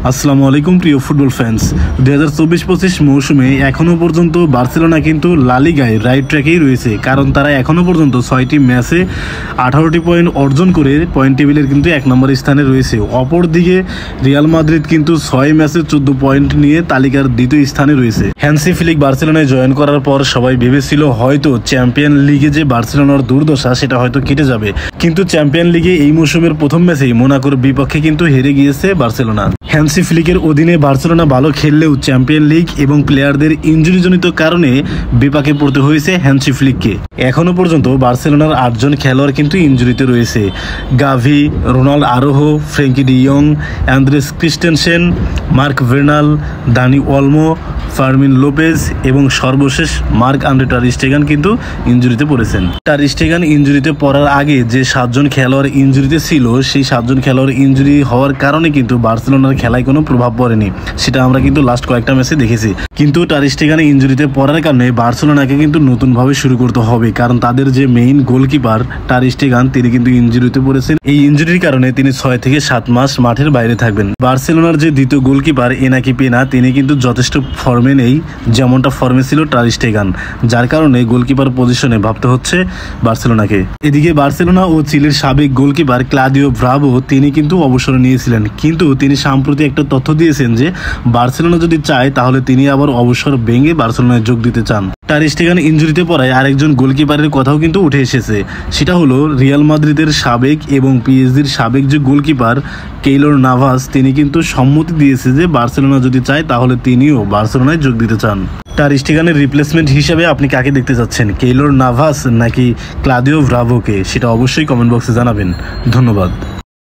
আসসালামু আলাইকুম প্রিয় ফুটবল ফ্যান্স। 2024-25 মৌসুমে এখনও পর্যন্ত বার্সেলোনা কিন্তু লা লিগায় রাইট ট্র্যাকেই রয়েছে, কারণ তারা এখনও পর্যন্ত 6টি ম্যাচে 18টি পয়েন্ট অর্জন করে পয়েন্ট টেবিলের কিন্তু 1 নম্বর স্থানে রয়েছে। অপরদিকে রিয়াল মাদ্রিদ কিন্তু 6 ম্যাচে 14 পয়েন্ট নিয়ে তালিকার 2য় স্থানে রয়েছে। হ্যান্সি ফ্লিক বার্সেলোনায় জয়েন করার পর সবাই ভেবেছিল হয়তো চ্যাম্পিয়ন লিগে যে বার্সেলোনার দুর্দশা সেটা হয়তো কেটে যাবে, কিন্তু চ্যাম্পিয়ন লিগে এই মৌসুমের প্রথম ম্যাচেই মোনাকোর বিপক্ষে কিন্তু হেরে গিয়েছে বার্সেলোনা। হ্যান্সি ফ্লিকের অধীনে বার্সেলোনা ভালো খেললেও চ্যাম্পিয়ন লিগ এবং প্লেয়ারদের ইনজুরিজনিত কারণে বিপাকে পড়তে হয়েছে হ্যান্সি ফ্লিককে। এখনও পর্যন্ত বার্সেলোনার 8 জন খেলোয়াড় কিন্তু ইনজুরিতে রয়েছে। Gavi, Ronald Araujo, Frenkie de ইয়ং, Andreas Christensen, Marc Bernal, Dani Olmo, Fermin Lopez এবং সর্বশেষ মার্ক আন্দ্রে টার স্টেগান কিন্তু ইনজুরিতে পড়েছেন। টার স্টেগান ইনজুরিতে পড়ার আগে যে 7 জন খেলোয়াড় ইনজুরিতে ছিল, সেই 7 জন খেলোয়াড় ইনজুরি হওয়ার কারণে কিন্তু বার্সেলোনার খেলায় কোনো প্রভাব পড়েনি, সেটা আমরা কিন্তু লাস্ট কয়েকটা ম্যাচে দেখেছি। কিন্তু টার স্টেগানে ইনজুরিতে পড়ার কারণে বার্সেলোনাকে কিন্তু নতুনভাবে শুরু করতে হবে, কারণ তাদের যে মেইন গোলকিপার টার স্টেগান তিনি কিন্তু ইনজুরিতে পড়েছেন। এই ইনজুরির কারণে তিনি 6 থেকে 7 মাস মাঠের বাইরে থাকবেন। বার্সেলোনার যে দ্বিতীয় গোলকিপার এনাকি পেনা, তিনি কিন্তু যথেষ্ট ফর্মে নেই, যেমনটা ফর্মে ছিল টার স্টেগান, যার কারণে গোলকিপার পজিশনে ভাবতে হচ্ছে বার্সেলোনাকে। এদিকে বার্সেলোনা ও চিলির সাবেক গোলকিপার ক্লাদিও ব্রাভো তিনি কিন্তু অবসরে নিয়েছিলেন, কিন্তু তিনি সম্প্রতি একটা তথ্য দিয়েছেন যে বার্সেলোনা যদি চায় তাহলে তিনি আবার অবসর ভেঙে বার্সেলোনায় যোগ দিতে চান। টার স্টেগান ইনজুরিতে পড়ায় আরেকজন গোলকিপারের কথাও কিন্তু উঠে এসেছে, সেটা হলো রিয়াল মাদ্রিদের সাবেক এবং পিএসজির সাবেক যে গোলকিপার কেইলর নাভাস, তিনি কিন্তু সম্মতি দিয়েছে যে বার্সেলোনা যদি চায় তাহলে তিনিও বার্সেলোনায় যোগ দিতে চান। টার স্টেগানের রিপ্লেসমেন্ট হিসাবে আপনি কাকে দেখতে চাচ্ছেন, কেইলর নাভাস নাকি ক্লাদিও ব্রাভোকে? সেটা অবশ্যই কমেন্ট বক্সে জানাবেন। ধন্যবাদ।